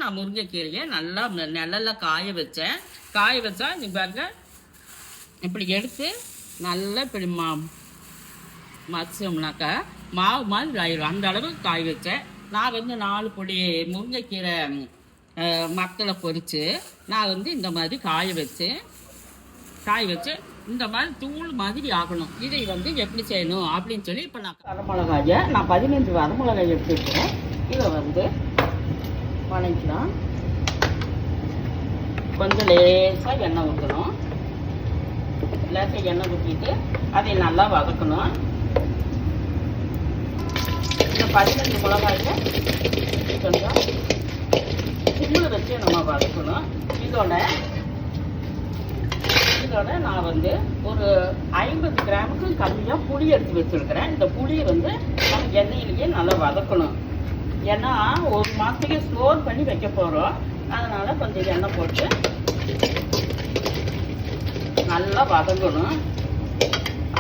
நான் முருங்கைக்கீரையை நல்லா நிழலில் காய வச்சேன். காய வச்சா இது பாருங்க இப்படி எடுத்து நல்லா இப்படி மசிச்சோம்னாக்கா மாவு மாதிரி ஆயிடும். அந்த அளவுக்கு காய வச்சேன். நான் வந்து 4 பொடி முருங்கைக்கீரை மக்களை பொரித்து நான் இந்த மாதிரி காய வச்சு இந்த மாதிரி தூள் மாதிரி ஆகணும். இதை எப்படி செய்யணும் அப்படின்னு சொல்லி இப்போ நான் வரமிளகாயை 15 வரமிளகாய் எடுத்துக்கிறேன். இதை வணக்கலாம். கொஞ்சம் லேசாக எண்ணெய் ஊற்றணும். லேசாக எண்ணெய் ஊற்றிட்டு அதை நல்லா வதக்கணும். இந்த 15 மிளகாயை கொஞ்சம் சிம்மில் வச்சு நம்ம வதக்கணும். இதோட நான் ஒரு 50 கிராமுக்கு கம்மியாக புளி எடுத்து வச்சுருக்கிறேன். இந்த புளியை நம்ம எண்ணெயிலேயே நல்லா வதக்கணும். ஏன்னா 1 மாதத்துக்கு ஸ்டோர் பண்ணி வைக்க போகிறோம். அதனால் கொஞ்சம் எண்ணெய் போட்டு நல்லா வதங்கணும்.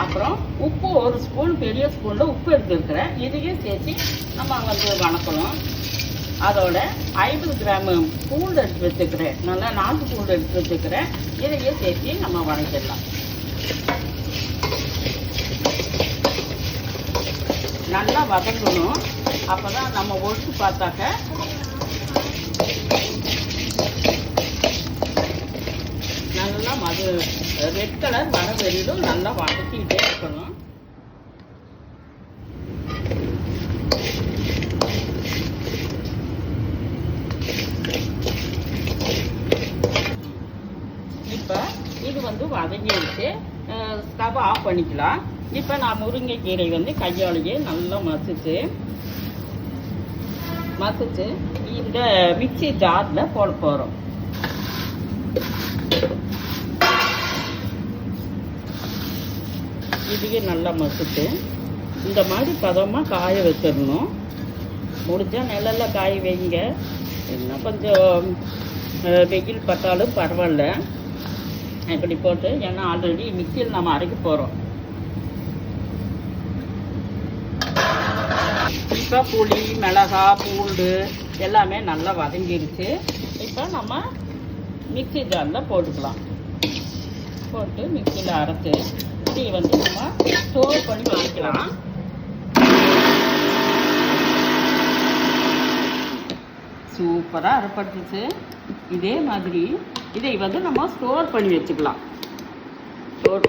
அப்புறம் உப்பு 1 ஸ்பூன் பெரிய ஸ்பூனில் உப்பு எடுத்துருக்கிறேன். இதையும் சேர்த்து நம்ம வணக்கணும். அதோட 50 கிராம் பூண்டு எடுத்து வச்சுக்கிறேன். நல்லா நாட்டு பூண்டு எடுத்து வச்சுக்கிறேன். இதையே சேர்த்து நம்ம வணக்கிடலாம். நல்லா வதங்கணும். அப்போ தான் நம்ம ஒட்டு பார்த்தாக்க நல்லா ரெட் கலர் வர வரையிலும் நல்லா வதக்கிட்டே இருக்கணும். இப்போ இது வதங்கிடுச்சு. ஸ்டவ் ஆஃப் பண்ணிக்கலாம். இப்போ நான் முருங்கைக்கீரை கையாலேயே நல்லா மசிச்சு இந்த மிக்சி ஜாரில் போட போகிறோம். இதுவே நல்லா மசிச்சு இந்த மாதிரி பதமாக காய வச்சிடணும். முடிஞ்சால் நிழல்ல காய வைங்க. இன்னும் கொஞ்சம் வெயில் பட்டாலும் பரவாயில்ல. இப்படி போட்டு ஏன்னா ஆல்ரெடி மிக்சியில் நம்ம அரைக்க போகிறோம். இப்போ புளி மிளகாய் பூண்டு எல்லாமே நல்லா வதங்கிருச்சு. இப்போ நம்ம மிக்சி ஜாரில் போட்டுக்கலாம். போட்டு மிக்சியில் அரைச்சி இதை நம்ம ஸ்டோர் பண்ணி வைக்கலாம். சூப்பராக அரைப்பட்டுச்சு. இதே மாதிரி இதை நம்ம ஸ்டோர் பண்ணி வச்சுக்கலாம். ஸ்டோர்